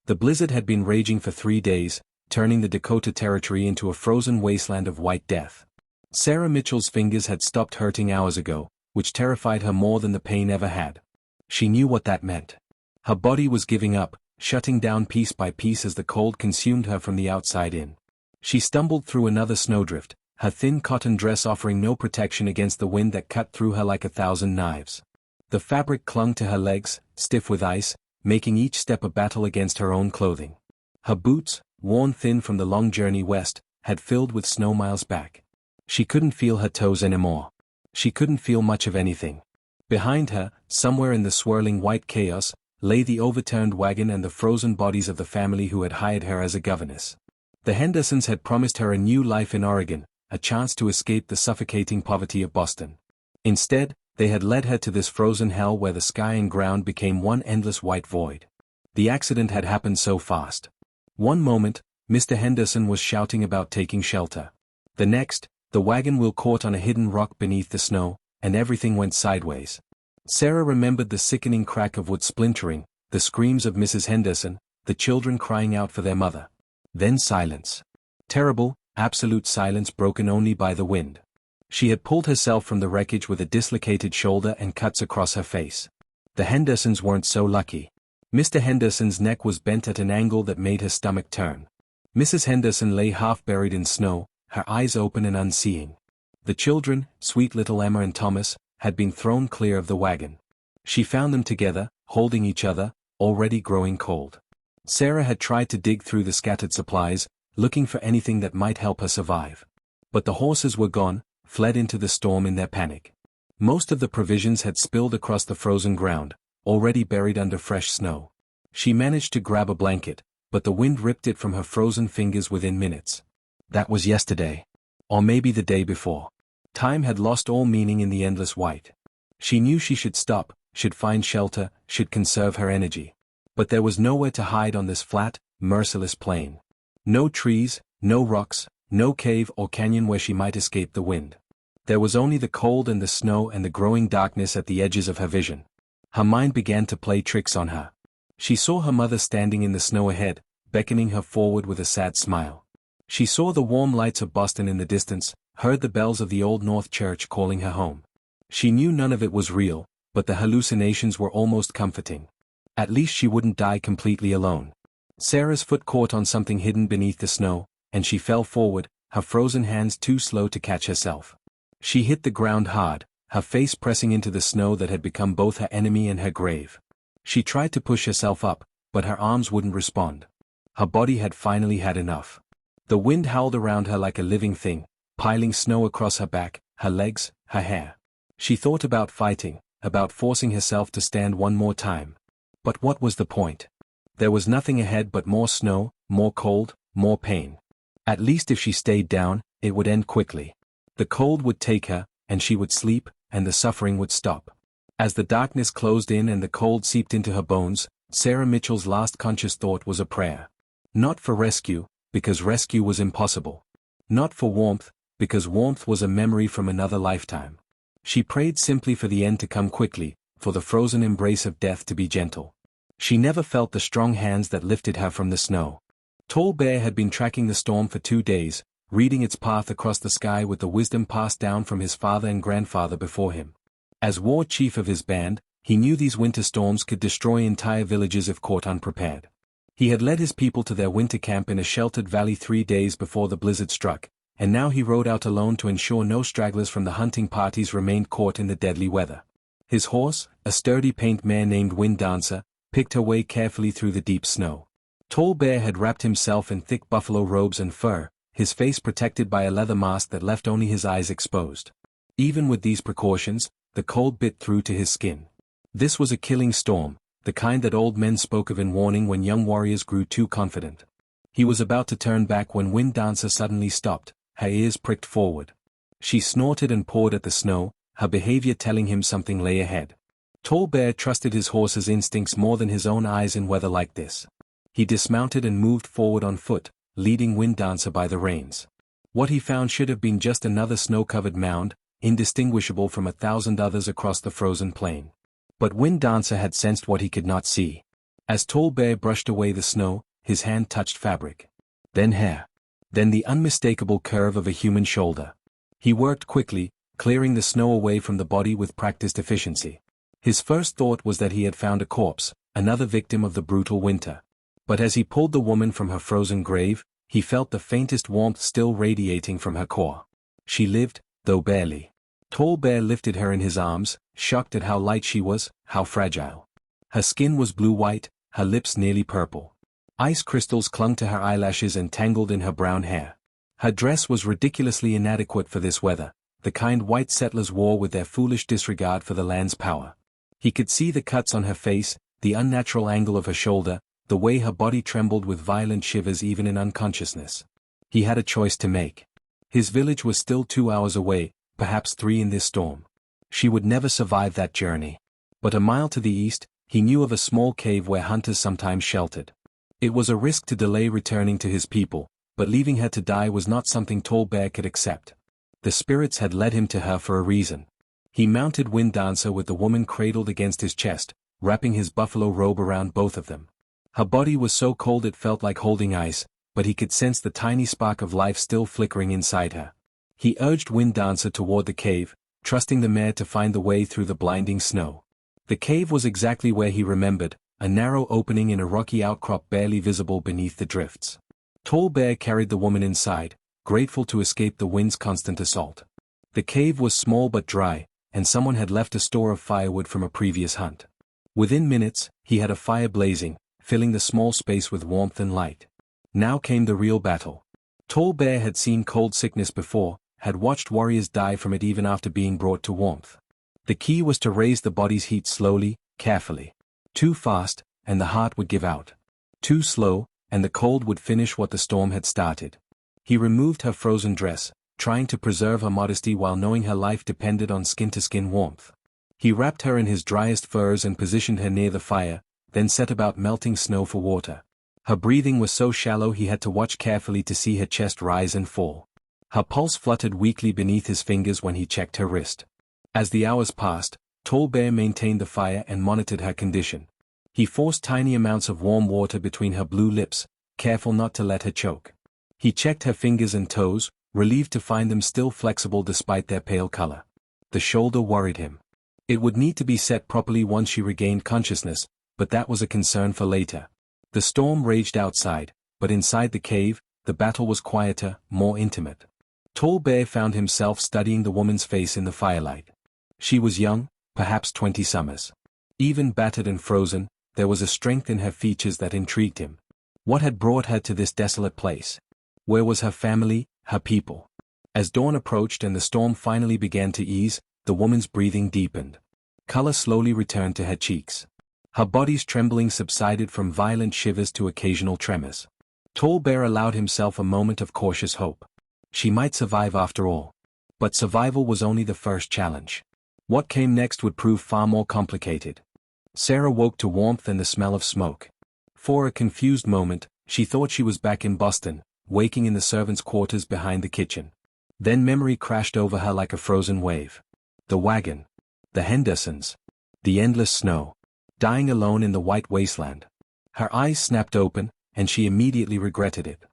The blizzard had been raging for 3 days, turning the Dakota Territory into a frozen wasteland of white death. Sarah Mitchell's fingers had stopped hurting hours ago, which terrified her more than the pain ever had. She knew what that meant. Her body was giving up, shutting down piece by piece as the cold consumed her from the outside in. She stumbled through another snowdrift, her thin cotton dress offering no protection against the wind that cut through her like 1,000 knives. The fabric clung to her legs, stiff with ice, making each step a battle against her own clothing. Her boots, worn thin from the long journey west, had filled with snow miles back. She couldn't feel her toes anymore. She couldn't feel much of anything. Behind her, somewhere in the swirling white chaos, lay the overturned wagon and the frozen bodies of the family who had hired her as a governess. The Hendersons had promised her a new life in Oregon, a chance to escape the suffocating poverty of Boston. Instead, they had led her to this frozen hell where the sky and ground became one endless white void. The accident had happened so fast. One moment, Mr. Henderson was shouting about taking shelter. The next, the wagon wheel caught on a hidden rock beneath the snow, and everything went sideways. Sarah remembered the sickening crack of wood splintering, the screams of Mrs. Henderson, the children crying out for their mother. Then silence. Terrible, absolute silence broken only by the wind. She had pulled herself from the wreckage with a dislocated shoulder and cuts across her face. The Hendersons weren't so lucky. Mr. Henderson's neck was bent at an angle that made her stomach turn. Mrs. Henderson lay half buried in snow, her eyes open and unseeing. The children, sweet little Emma and Thomas, had been thrown clear of the wagon. She found them together, holding each other, already growing cold. Sarah had tried to dig through the scattered supplies, looking for anything that might help her survive. But the horses were gone, fled into the storm in their panic. Most of the provisions had spilled across the frozen ground, already buried under fresh snow. She managed to grab a blanket, but the wind ripped it from her frozen fingers within minutes. That was yesterday. Or maybe the day before. Time had lost all meaning in the endless white. She knew she should stop, should find shelter, should conserve her energy. But there was nowhere to hide on this flat, merciless plain. No trees, no rocks, no cave or canyon where she might escape the wind. There was only the cold and the snow and the growing darkness at the edges of her vision. Her mind began to play tricks on her. She saw her mother standing in the snow ahead, beckoning her forward with a sad smile. She saw the warm lights of Boston in the distance, heard the bells of the Old North Church calling her home. She knew none of it was real, but the hallucinations were almost comforting. At least she wouldn't die completely alone. Sarah's foot caught on something hidden beneath the snow, and she fell forward, her frozen hands too slow to catch herself. She hit the ground hard, her face pressing into the snow that had become both her enemy and her grave. She tried to push herself up, but her arms wouldn't respond. Her body had finally had enough. The wind howled around her like a living thing, piling snow across her back, her legs, her hair. She thought about fighting, about forcing herself to stand one more time. But what was the point? There was nothing ahead but more snow, more cold, more pain. At least if she stayed down, it would end quickly. The cold would take her, and she would sleep, and the suffering would stop. As the darkness closed in and the cold seeped into her bones, Sarah Mitchell's last conscious thought was a prayer. Not for rescue, because rescue was impossible. Not for warmth, because warmth was a memory from another lifetime. She prayed simply for the end to come quickly, for the frozen embrace of death to be gentle. She never felt the strong hands that lifted her from the snow. Tall Bear had been tracking the storm for 2 days, reading its path across the sky with the wisdom passed down from his father and grandfather before him. As war chief of his band, he knew these winter storms could destroy entire villages if caught unprepared. He had led his people to their winter camp in a sheltered valley 3 days before the blizzard struck, and now he rode out alone to ensure no stragglers from the hunting parties remained caught in the deadly weather. His horse, a sturdy paint mare named Wind Dancer, picked her way carefully through the deep snow. Tall Bear had wrapped himself in thick buffalo robes and fur, his face protected by a leather mask that left only his eyes exposed. Even with these precautions, the cold bit through to his skin. This was a killing storm, the kind that old men spoke of in warning when young warriors grew too confident. He was about to turn back when Wind Dancer suddenly stopped, her ears pricked forward. She snorted and pawed at the snow, her behavior telling him something lay ahead. Tall Bear trusted his horse's instincts more than his own eyes in weather like this. He dismounted and moved forward on foot, leading Wind Dancer by the reins. What he found should have been just another snow-covered mound, indistinguishable from 1,000 others across the frozen plain. But Wind Dancer had sensed what he could not see. As Tall Bear brushed away the snow, his hand touched fabric. Then hair. Then the unmistakable curve of a human shoulder. He worked quickly, clearing the snow away from the body with practiced efficiency. His first thought was that he had found a corpse, another victim of the brutal winter. But as he pulled the woman from her frozen grave, he felt the faintest warmth still radiating from her core. She lived, though barely. Tall Bear lifted her in his arms, shocked at how light she was, how fragile. Her skin was blue-white, her lips nearly purple. Ice crystals clung to her eyelashes and tangled in her brown hair. Her dress was ridiculously inadequate for this weather, the kind white settlers wore with their foolish disregard for the land's power. He could see the cuts on her face, the unnatural angle of her shoulder, the way her body trembled with violent shivers even in unconsciousness. He had a choice to make. His village was still 2 hours away, perhaps 3 in this storm. She would never survive that journey. But a mile to the east, he knew of a small cave where hunters sometimes sheltered. It was a risk to delay returning to his people, but leaving her to die was not something Tall Bear could accept. The spirits had led him to her for a reason. He mounted Wind Dancer with the woman cradled against his chest, wrapping his buffalo robe around both of them. Her body was so cold it felt like holding ice, but he could sense the tiny spark of life still flickering inside her. He urged Wind Dancer toward the cave, trusting the mare to find the way through the blinding snow. The cave was exactly where he remembered, a narrow opening in a rocky outcrop barely visible beneath the drifts. Tall Bear carried the woman inside, grateful to escape the wind's constant assault. The cave was small but dry, and someone had left a store of firewood from a previous hunt. Within minutes, he had a fire blazing, filling the small space with warmth and light. Now came the real battle. Tall Bear had seen cold sickness before, had watched warriors die from it even after being brought to warmth. The key was to raise the body's heat slowly, carefully. Too fast, and the heart would give out. Too slow, and the cold would finish what the storm had started. He removed her frozen dress, trying to preserve her modesty while knowing her life depended on skin-to-skin warmth. He wrapped her in his driest furs and positioned her near the fire, then set about melting snow for water. Her breathing was so shallow he had to watch carefully to see her chest rise and fall. Her pulse fluttered weakly beneath his fingers when he checked her wrist. As the hours passed, Tall Bear maintained the fire and monitored her condition. He forced tiny amounts of warm water between her blue lips, careful not to let her choke. He checked her fingers and toes, relieved to find them still flexible despite their pale color. The shoulder worried him. It would need to be set properly once she regained consciousness, but that was a concern for later. The storm raged outside, but inside the cave, the battle was quieter, more intimate. Tall Bear found himself studying the woman's face in the firelight. She was young, perhaps 20 summers. Even battered and frozen, there was a strength in her features that intrigued him. What had brought her to this desolate place? Where was her family, her people? As dawn approached and the storm finally began to ease, the woman's breathing deepened. Color slowly returned to her cheeks. Her body's trembling subsided from violent shivers to occasional tremors. Tall Bear allowed himself a moment of cautious hope. She might survive after all. But survival was only the first challenge. What came next would prove far more complicated. Sarah woke to warmth and the smell of smoke. For a confused moment, she thought she was back in Boston, waking in the servants' quarters behind the kitchen. Then memory crashed over her like a frozen wave. The wagon. The Hendersons. The endless snow. Dying alone in the white wasteland. Her eyes snapped open, and she immediately regretted it.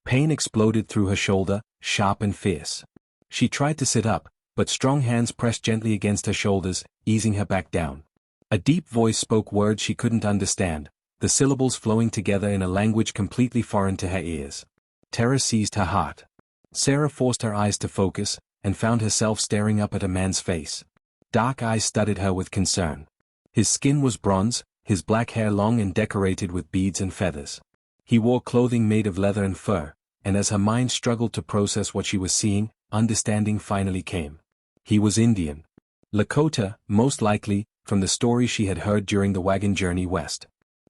Pain exploded through her shoulder, sharp and fierce. She tried to sit up, but strong hands pressed gently against her shoulders, easing her back down. A deep voice spoke words she couldn't understand, the syllables flowing together in a language completely foreign to her ears. Terror seized her heart. Sarah forced her eyes to focus, and found herself staring up at a man's face. Dark eyes studied her with concern. His skin was bronze, his black hair long and decorated with beads and feathers. He wore clothing made of leather and fur, and as her mind struggled to process what she was seeing, understanding finally came. He was Indian. Lakota, most likely, from the stories she had heard during the wagon journey west.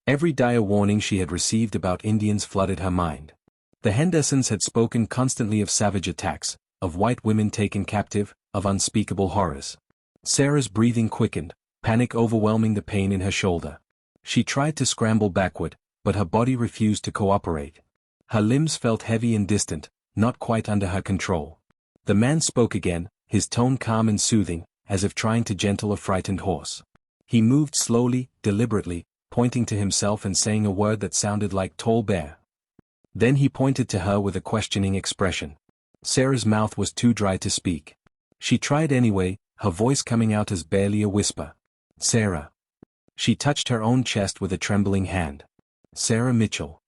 Every dire warning she had received about Indians flooded her mind. The Hendersons had spoken constantly of savage attacks, of white women taken captive, of unspeakable horrors. Sarah's breathing quickened, panic overwhelming the pain in her shoulder. She tried to scramble backward, but her body refused to cooperate. Her limbs felt heavy and distant, not quite under her control. The man spoke again, his tone calm and soothing, as if trying to gentle a frightened horse. He moved slowly, deliberately, pointing to himself and saying a word that sounded like Tall Bear. Then he pointed to her with a questioning expression. Sarah's mouth was too dry to speak. She tried anyway, her voice coming out as barely a whisper. Sarah. She touched her own chest with a trembling hand. Sarah Mitchell.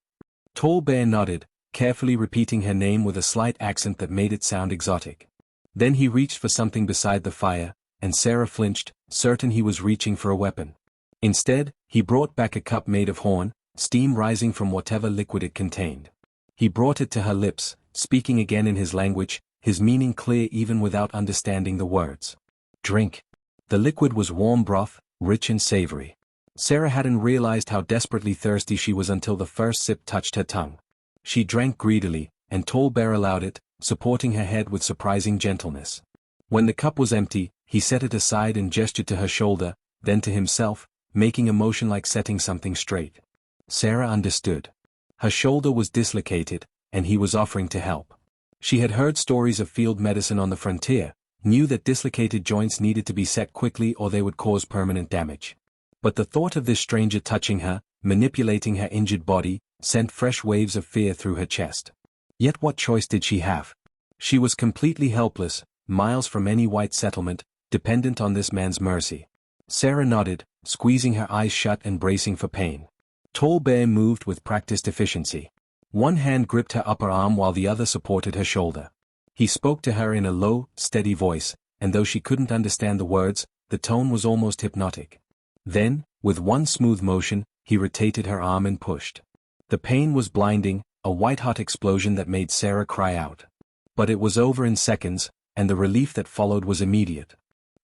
Tall Bear nodded, carefully repeating her name with a slight accent that made it sound exotic. Then he reached for something beside the fire, and Sarah flinched, certain he was reaching for a weapon. Instead, he brought back a cup made of horn, steam rising from whatever liquid it contained. He brought it to her lips, speaking again in his language, his meaning clear even without understanding the words. Drink. The liquid was warm broth, rich and savory. Sarah hadn't realized how desperately thirsty she was until the first sip touched her tongue. She drank greedily, and Tall Bear allowed it, supporting her head with surprising gentleness. When the cup was empty, he set it aside and gestured to her shoulder, then to himself, making a motion like setting something straight. Sarah understood. Her shoulder was dislocated, and he was offering to help. She had heard stories of field medicine on the frontier, knew that dislocated joints needed to be set quickly or they would cause permanent damage. But the thought of this stranger touching her, manipulating her injured body, sent fresh waves of fear through her chest. Yet what choice did she have? She was completely helpless, miles from any white settlement, dependent on this man's mercy. Sarah nodded, squeezing her eyes shut and bracing for pain. Tall Bear moved with practiced efficiency. One hand gripped her upper arm while the other supported her shoulder. He spoke to her in a low, steady voice, and though she couldn't understand the words, the tone was almost hypnotic. Then, with one smooth motion, he rotated her arm and pushed. The pain was blinding, a white-hot explosion that made Sarah cry out. But it was over in seconds, and the relief that followed was immediate.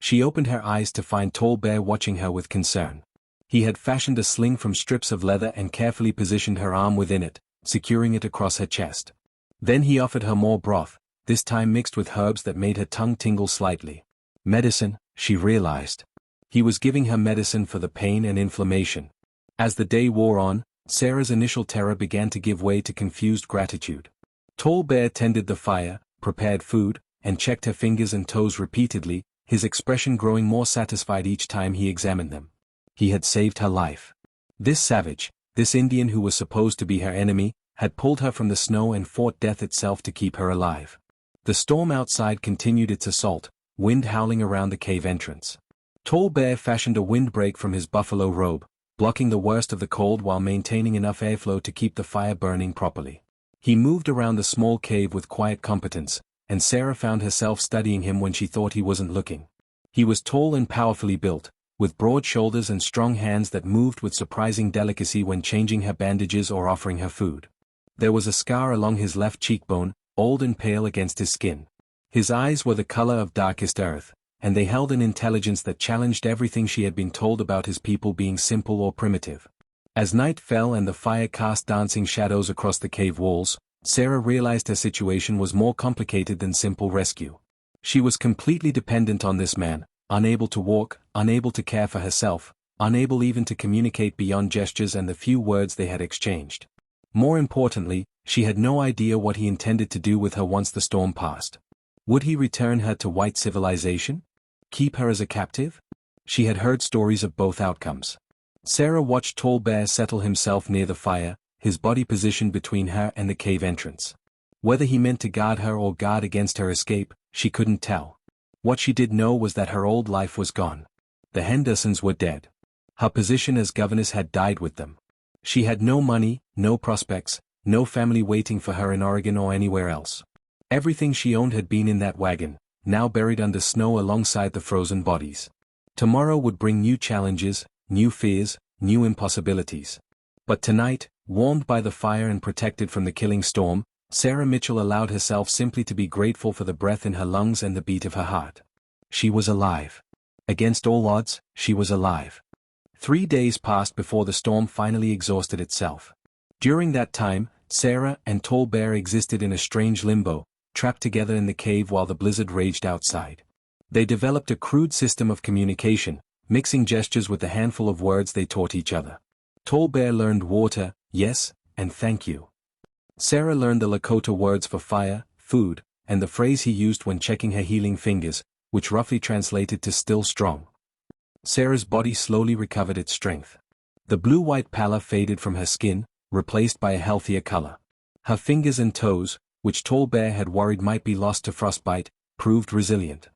She opened her eyes to find Tall Bear watching her with concern. He had fashioned a sling from strips of leather and carefully positioned her arm within it, securing it across her chest. Then he offered her more broth, this time mixed with herbs that made her tongue tingle slightly. Medicine, she realized. He was giving her medicine for the pain and inflammation. As the day wore on, Sarah's initial terror began to give way to confused gratitude. Tall Bear tended the fire, prepared food, and checked her fingers and toes repeatedly, his expression growing more satisfied each time he examined them. He had saved her life. This savage, this Indian who was supposed to be her enemy, had pulled her from the snow and fought death itself to keep her alive. The storm outside continued its assault, wind howling around the cave entrance. Tall Bear fashioned a windbreak from his buffalo robe, blocking the worst of the cold while maintaining enough airflow to keep the fire burning properly. He moved around the small cave with quiet competence, and Sarah found herself studying him when she thought he wasn't looking. He was tall and powerfully built, with broad shoulders and strong hands that moved with surprising delicacy when changing her bandages or offering her food. There was a scar along his left cheekbone, old and pale against his skin. His eyes were the color of darkest earth, and they held an intelligence that challenged everything she had been told about his people being simple or primitive. As night fell and the fire cast dancing shadows across the cave walls, Sarah realized her situation was more complicated than simple rescue. She was completely dependent on this man, unable to walk, unable to care for herself, unable even to communicate beyond gestures and the few words they had exchanged. More importantly, she had no idea what he intended to do with her once the storm passed. Would he return her to white civilization? Keep her as a captive? She had heard stories of both outcomes. Sarah watched Tall Bear settle himself near the fire, his body positioned between her and the cave entrance. Whether he meant to guard her or guard against her escape, she couldn't tell. What she did know was that her old life was gone. The Hendersons were dead. Her position as governess had died with them. She had no money, no prospects, no family waiting for her in Oregon or anywhere else. Everything she owned had been in that wagon, now buried under snow alongside the frozen bodies. Tomorrow would bring new challenges, new fears, new impossibilities. But tonight, warmed by the fire and protected from the killing storm, Sarah Mitchell allowed herself simply to be grateful for the breath in her lungs and the beat of her heart. She was alive. Against all odds, she was alive. 3 days passed before the storm finally exhausted itself. During that time, Sarah and Tall Bear existed in a strange limbo, trapped together in the cave while the blizzard raged outside. They developed a crude system of communication, mixing gestures with the handful of words they taught each other. Tall Bear learned water, yes, and thank you. Sarah learned the Lakota words for fire, food, and the phrase he used when checking her healing fingers, which roughly translated to still strong. Sarah's body slowly recovered its strength. The blue-white pallor faded from her skin, replaced by a healthier color. Her fingers and toes, which Tall Bear had worried might be lost to frostbite, proved resilient.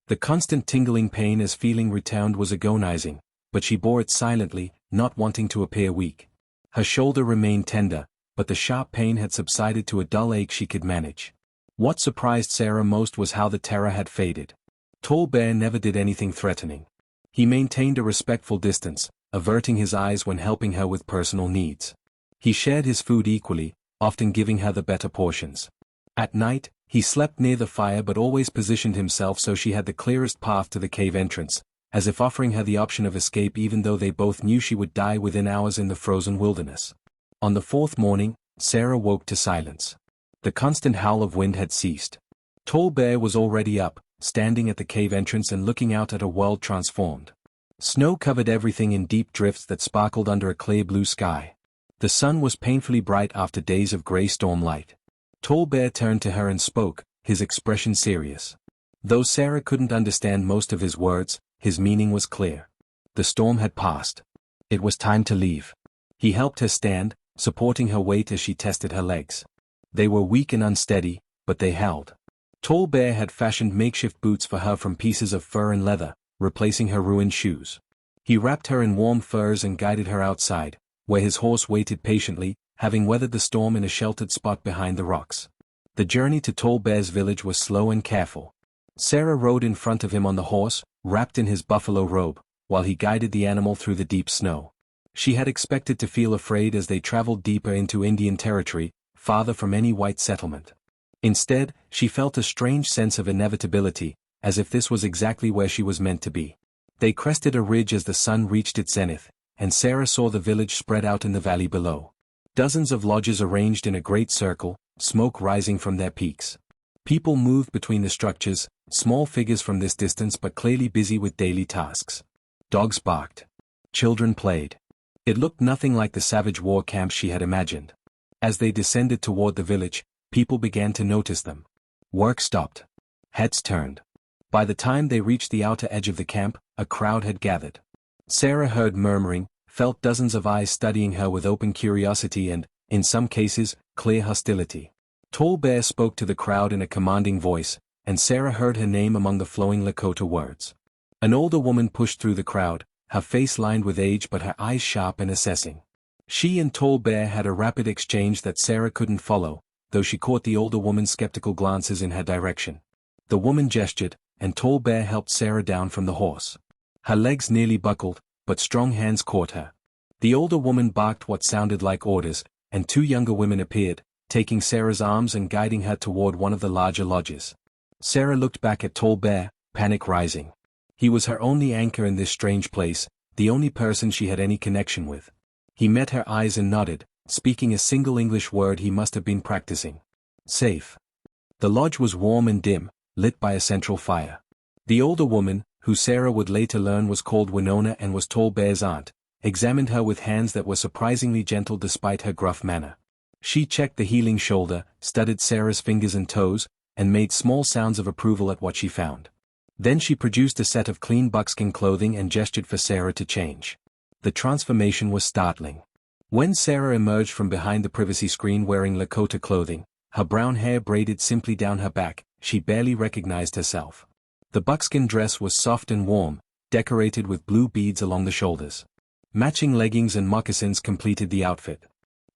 The constant tingling pain as feeling returned was agonizing, but she bore it silently, not wanting to appear weak. Her shoulder remained tender, but the sharp pain had subsided to a dull ache she could manage. What surprised Sarah most was how the terror had faded. Tall Bear never did anything threatening. He maintained a respectful distance, averting his eyes when helping her with personal needs. He shared his food equally, often giving her the better portions. At night, he slept near the fire but always positioned himself so she had the clearest path to the cave entrance, as if offering her the option of escape even though they both knew she would die within hours in the frozen wilderness. On the fourth morning, Sarah woke to silence. The constant howl of wind had ceased. Tall Bear was already up, standing at the cave entrance and looking out at a world transformed. Snow covered everything in deep drifts that sparkled under a clear blue sky. The sun was painfully bright after days of gray storm light. Tall Bear turned to her and spoke, his expression serious. Though Sarah couldn't understand most of his words, his meaning was clear. The storm had passed. It was time to leave. He helped her stand, supporting her weight as she tested her legs. They were weak and unsteady, but they held. Tall Bear had fashioned makeshift boots for her from pieces of fur and leather, replacing her ruined shoes. He wrapped her in warm furs and guided her outside, where his horse waited patiently, having weathered the storm in a sheltered spot behind the rocks. The journey to Tall Bear's village was slow and careful. Sarah rode in front of him on the horse, wrapped in his buffalo robe, while he guided the animal through the deep snow. She had expected to feel afraid as they traveled deeper into Indian territory, farther from any white settlement. Instead, she felt a strange sense of inevitability, as if this was exactly where she was meant to be. They crested a ridge as the sun reached its zenith, and Sarah saw the village spread out in the valley below. Dozens of lodges arranged in a great circle, smoke rising from their peaks. People moved between the structures, small figures from this distance but clearly busy with daily tasks. Dogs barked. Children played. It looked nothing like the savage war camps she had imagined. As they descended toward the village, people began to notice them. Work stopped. Heads turned. By the time they reached the outer edge of the camp, a crowd had gathered. Sarah heard murmuring, felt dozens of eyes studying her with open curiosity and, in some cases, clear hostility. Tall Bear spoke to the crowd in a commanding voice, and Sarah heard her name among the flowing Lakota words. An older woman pushed through the crowd, her face lined with age but her eyes sharp and assessing. She and Tall Bear had a rapid exchange that Sarah couldn't follow, though she caught the older woman's skeptical glances in her direction. The woman gestured, and Tall Bear helped Sarah down from the horse. Her legs nearly buckled, but strong hands caught her. The older woman barked what sounded like orders, and two younger women appeared, taking Sarah's arms and guiding her toward one of the larger lodges. Sarah looked back at Tall Bear, panic rising. He was her only anchor in this strange place, the only person she had any connection with. He met her eyes and nodded, speaking a single English word he must have been practicing. Safe. The lodge was warm and dim, lit by a central fire. The older woman, who Sarah would later learn was called Winona and was Tall Bear's aunt, examined her with hands that were surprisingly gentle despite her gruff manner. She checked the healing shoulder, studied Sarah's fingers and toes, and made small sounds of approval at what she found. Then she produced a set of clean buckskin clothing and gestured for Sarah to change. The transformation was startling. When Sarah emerged from behind the privacy screen wearing Lakota clothing, her brown hair braided simply down her back, she barely recognized herself. The buckskin dress was soft and warm, decorated with blue beads along the shoulders. Matching leggings and moccasins completed the outfit.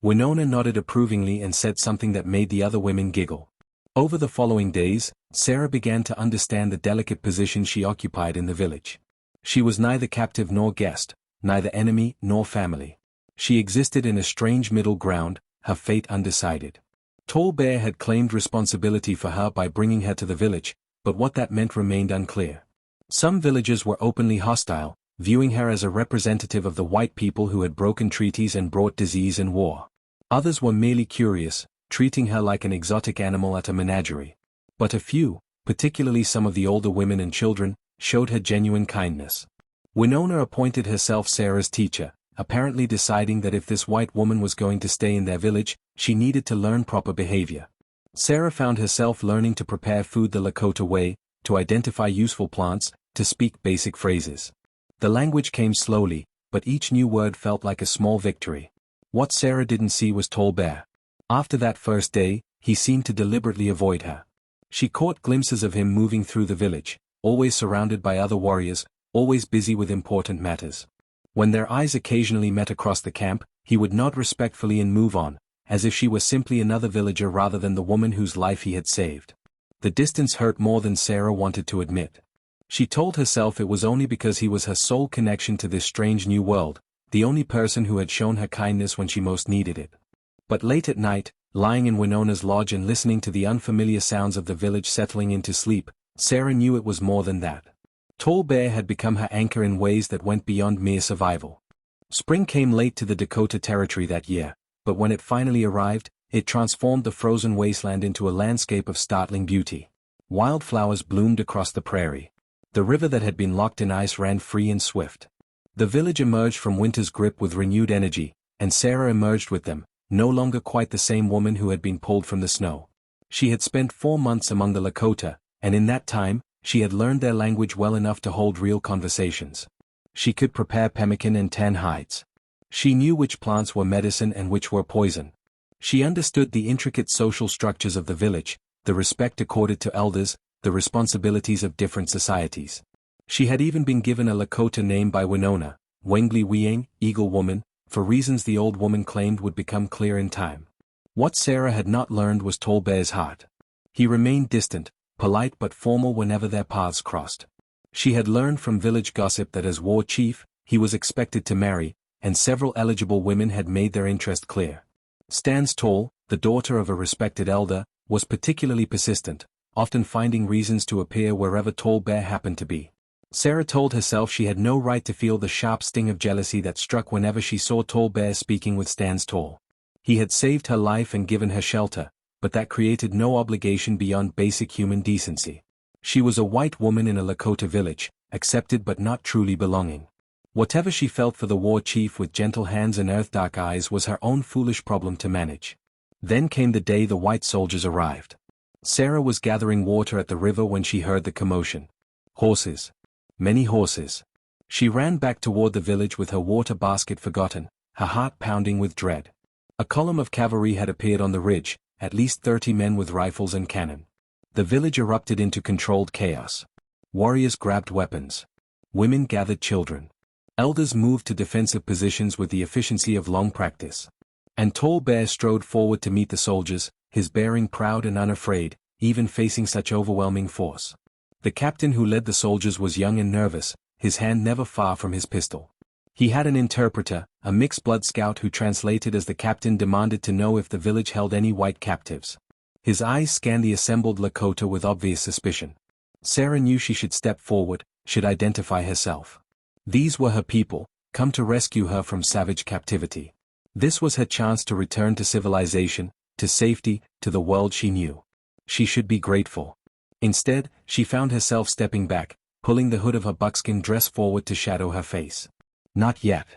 Winona nodded approvingly and said something that made the other women giggle. Over the following days, Sarah began to understand the delicate position she occupied in the village. She was neither captive nor guest, neither enemy nor family. She existed in a strange middle ground, her fate undecided. Tall Bear had claimed responsibility for her by bringing her to the village, but what that meant remained unclear. Some villagers were openly hostile, viewing her as a representative of the white people who had broken treaties and brought disease and war. Others were merely curious, treating her like an exotic animal at a menagerie. But a few, particularly some of the older women and children, showed her genuine kindness. Winona appointed herself Sarah's teacher, apparently deciding that if this white woman was going to stay in their village, she needed to learn proper behavior. Sarah found herself learning to prepare food the Lakota way, to identify useful plants, to speak basic phrases. The language came slowly, but each new word felt like a small victory. What Sarah didn't see was Tall Bear. After that first day, he seemed to deliberately avoid her. She caught glimpses of him moving through the village, always surrounded by other warriors, always busy with important matters. When their eyes occasionally met across the camp, he would nod respectfully and move on, as if she were simply another villager rather than the woman whose life he had saved. The distance hurt more than Sarah wanted to admit. She told herself it was only because he was her sole connection to this strange new world, the only person who had shown her kindness when she most needed it. But late at night, lying in Winona's lodge and listening to the unfamiliar sounds of the village settling into sleep, Sarah knew it was more than that. Tall Bear had become her anchor in ways that went beyond mere survival. Spring came late to the Dakota Territory that year, but when it finally arrived, it transformed the frozen wasteland into a landscape of startling beauty. Wildflowers bloomed across the prairie. The river that had been locked in ice ran free and swift. The village emerged from winter's grip with renewed energy, and Sarah emerged with them, no longer quite the same woman who had been pulled from the snow. She had spent 4 months among the Lakota, and in that time, she had learned their language well enough to hold real conversations. She could prepare pemmican and tan hides. She knew which plants were medicine and which were poison. She understood the intricate social structures of the village, the respect accorded to elders, the responsibilities of different societies. She had even been given a Lakota name by Winona, Wengli Wieng, Eagle Woman, for reasons the old woman claimed would become clear in time. What Sarah had not learned was Tall Bear's heart. He remained distant, polite but formal whenever their paths crossed. She had learned from village gossip that as war chief, he was expected to marry, and several eligible women had made their interest clear. Stans Tall, the daughter of a respected elder, was particularly persistent, often finding reasons to appear wherever Tall Bear happened to be. Sarah told herself she had no right to feel the sharp sting of jealousy that struck whenever she saw Tall Bear speaking with Stans Tall. He had saved her life and given her shelter, but that created no obligation beyond basic human decency. She was a white woman in a Lakota village, accepted but not truly belonging. Whatever she felt for the war chief with gentle hands and earth-dark eyes was her own foolish problem to manage. Then came the day the white soldiers arrived. Sarah was gathering water at the river when she heard the commotion. Horses. Many horses. She ran back toward the village with her water basket forgotten, her heart pounding with dread. A column of cavalry had appeared on the ridge, at least 30 men with rifles and cannon. The village erupted into controlled chaos. Warriors grabbed weapons. Women gathered children. Elders moved to defensive positions with the efficiency of long practice. And Tall Bear strode forward to meet the soldiers, his bearing proud and unafraid, even facing such overwhelming force. The captain who led the soldiers was young and nervous, his hand never far from his pistol. He had an interpreter, a mixed-blood scout who translated as the captain demanded to know if the village held any white captives. His eyes scanned the assembled Lakota with obvious suspicion. Sarah knew she should step forward, should identify herself. These were her people, come to rescue her from savage captivity. This was her chance to return to civilization, to safety, to the world she knew. She should be grateful. Instead, she found herself stepping back, pulling the hood of her buckskin dress forward to shadow her face. Not yet.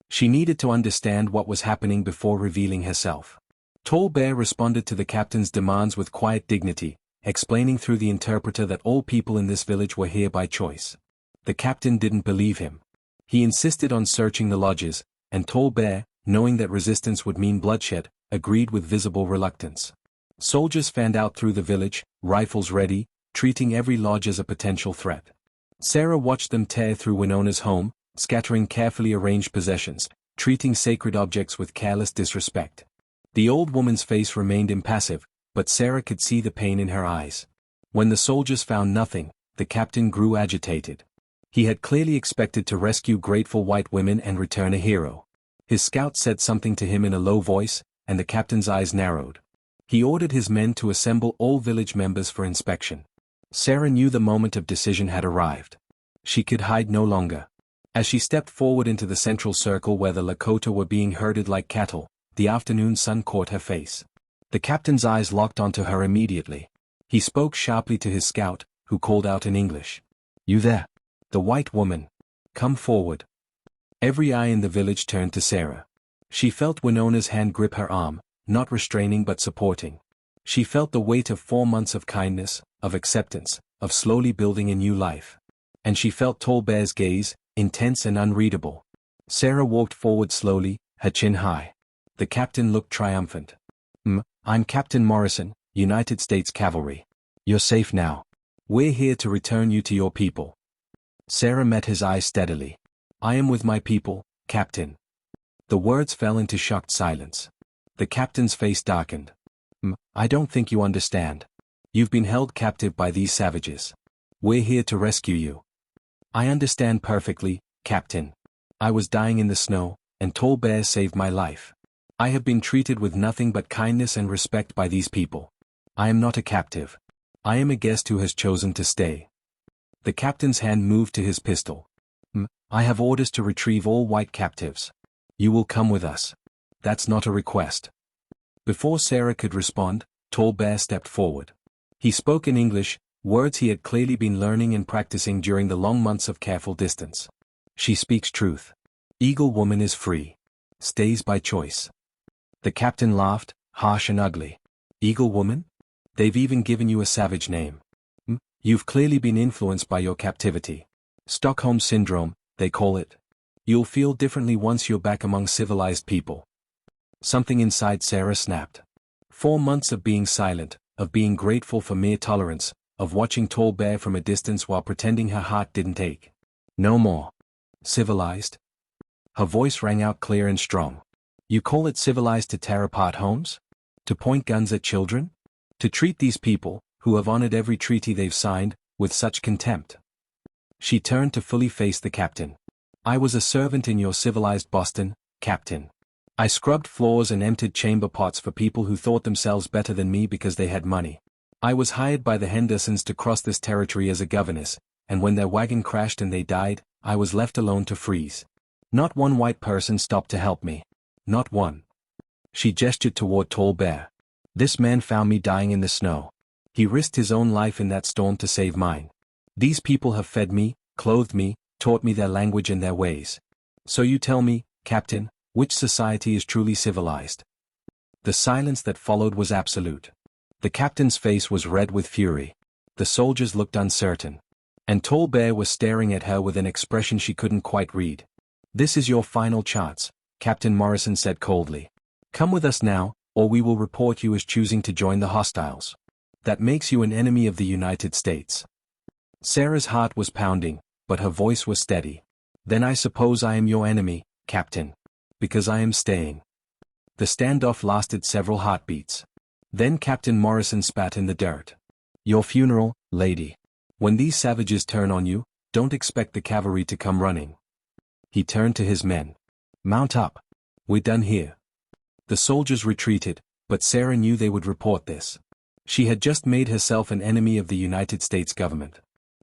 She needed to understand what was happening before revealing herself. Tall Bear responded to the captain's demands with quiet dignity, explaining through the interpreter that all people in this village were here by choice. The captain didn't believe him. He insisted on searching the lodges, and Tall Bear, knowing that resistance would mean bloodshed, agreed with visible reluctance. Soldiers fanned out through the village, rifles ready, treating every lodge as a potential threat. Sarah watched them tear through Winona's home, scattering carefully arranged possessions, treating sacred objects with careless disrespect. The old woman's face remained impassive, but Sarah could see the pain in her eyes. When the soldiers found nothing, the captain grew agitated. He had clearly expected to rescue grateful white women and return a hero. His scout said something to him in a low voice, and the captain's eyes narrowed. He ordered his men to assemble all village members for inspection. Sarah knew the moment of decision had arrived. She could hide no longer. As she stepped forward into the central circle where the Lakota were being herded like cattle, the afternoon sun caught her face. The captain's eyes locked onto her immediately. He spoke sharply to his scout, who called out in English. "You there? The white woman. Come forward." Every eye in the village turned to Sarah. She felt Winona's hand grip her arm, not restraining but supporting. She felt the weight of 4 months of kindness, of acceptance, of slowly building a new life. And she felt Tall Bear's gaze, intense and unreadable. Sarah walked forward slowly, her chin high. The captain looked triumphant. I'm Captain Morrison, United States Cavalry. You're safe now. We're here to return you to your people. Sarah met his eyes steadily. I am with my people, Captain. The words fell into shocked silence. The captain's face darkened. I don't think you understand. You've been held captive by these savages. We're here to rescue you. I understand perfectly, Captain. I was dying in the snow, and Tall Bear saved my life. I have been treated with nothing but kindness and respect by these people. I am not a captive. I am a guest who has chosen to stay. The captain's hand moved to his pistol. I have orders to retrieve all white captives. You will come with us. That's not a request. Before Sarah could respond, Tall Bear stepped forward. He spoke in English, words he had clearly been learning and practicing during the long months of careful distance. She speaks truth. Eagle Woman is free. Stays by choice. The captain laughed, harsh and ugly. Eagle Woman? They've even given you a savage name. You've clearly been influenced by your captivity. Stockholm Syndrome, they call it. You'll feel differently once you're back among civilized people. Something inside Sarah snapped. 4 months of being silent, of being grateful for mere tolerance, of watching Tall Bear from a distance while pretending her heart didn't ache. No more. Civilized? Her voice rang out clear and strong. You call it civilized to tear apart homes? To point guns at children? To treat these people, who have honored every treaty they've signed, with such contempt? She turned to fully face the captain. I was a servant in your civilized Boston, Captain. I scrubbed floors and emptied chamber pots for people who thought themselves better than me because they had money. I was hired by the Hendersons to cross this territory as a governess, and when their wagon crashed and they died, I was left alone to freeze. Not one white person stopped to help me. Not one. She gestured toward Tall Bear. This man found me dying in the snow. He risked his own life in that storm to save mine. These people have fed me, clothed me, taught me their language and their ways. So you tell me, Captain, which society is truly civilized? The silence that followed was absolute. The captain's face was red with fury. The soldiers looked uncertain. And Tall Bear was staring at her with an expression she couldn't quite read. This is your final chance, Captain Morrison said coldly. Come with us now, or we will report you as choosing to join the hostiles. That makes you an enemy of the United States. Sarah's heart was pounding, but her voice was steady. Then I suppose I am your enemy, Captain. Because I am staying. The standoff lasted several heartbeats. Then Captain Morrison spat in the dirt. Your funeral, lady. When these savages turn on you, don't expect the cavalry to come running. He turned to his men. Mount up. We're done here. The soldiers retreated, but Sarah knew they would report this. She had just made herself an enemy of the United States government.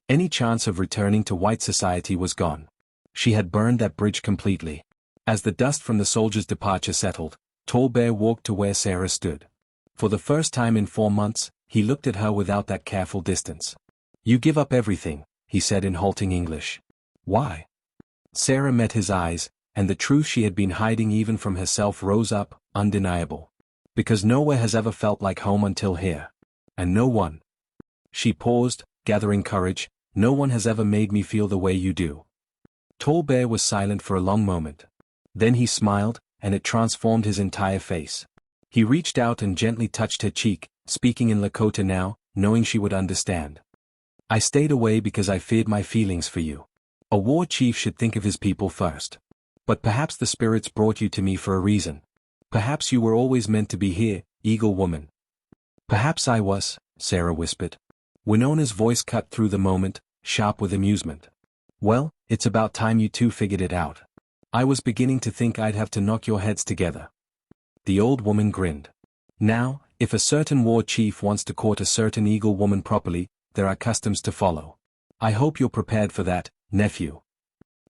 Any chance of returning to white society was gone. She had burned that bridge completely. As the dust from the soldiers' departure settled, Tall Bear walked to where Sarah stood. For the first time in 4 months, he looked at her without that careful distance. You give up everything, he said in halting English. Why? Sarah met his eyes, and the truth she had been hiding even from herself rose up, undeniable. Because nowhere has ever felt like home until here. And no one. She paused, gathering courage. No one has ever made me feel the way you do. Tall Bear was silent for a long moment. Then he smiled, and it transformed his entire face. He reached out and gently touched her cheek, speaking in Lakota now, knowing she would understand. I stayed away because I feared my feelings for you. A war chief should think of his people first. But perhaps the spirits brought you to me for a reason. Perhaps you were always meant to be here, Eagle Woman. Perhaps I was, Sarah whispered. Winona's voice cut through the moment, sharp with amusement. Well, it's about time you two figured it out. I was beginning to think I'd have to knock your heads together. The old woman grinned. Now, if a certain war chief wants to court a certain Eagle Woman properly, there are customs to follow. I hope you're prepared for that, nephew.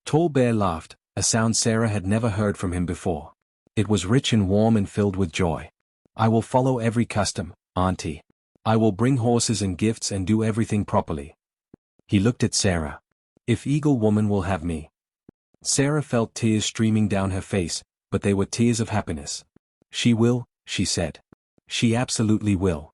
Tall Bear laughed, a sound Sarah had never heard from him before. It was rich and warm and filled with joy. I will follow every custom, Auntie. I will bring horses and gifts and do everything properly. He looked at Sarah. If Eagle Woman will have me. Sarah felt tears streaming down her face, but they were tears of happiness. She will, she said. She absolutely will.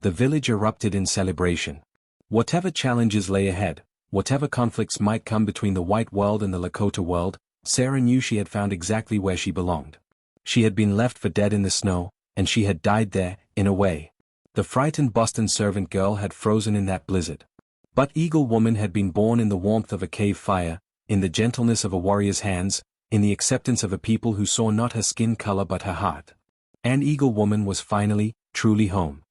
The village erupted in celebration. Whatever challenges lay ahead, whatever conflicts might come between the white world and the Lakota world, Sarah knew she had found exactly where she belonged. She had been left for dead in the snow, and she had died there, in a way. The frightened Boston servant girl had frozen in that blizzard. But Eagle Woman had been born in the warmth of a cave fire, in the gentleness of a warrior's hands, in the acceptance of a people who saw not her skin color but her heart. And Eagle Woman was finally, truly home.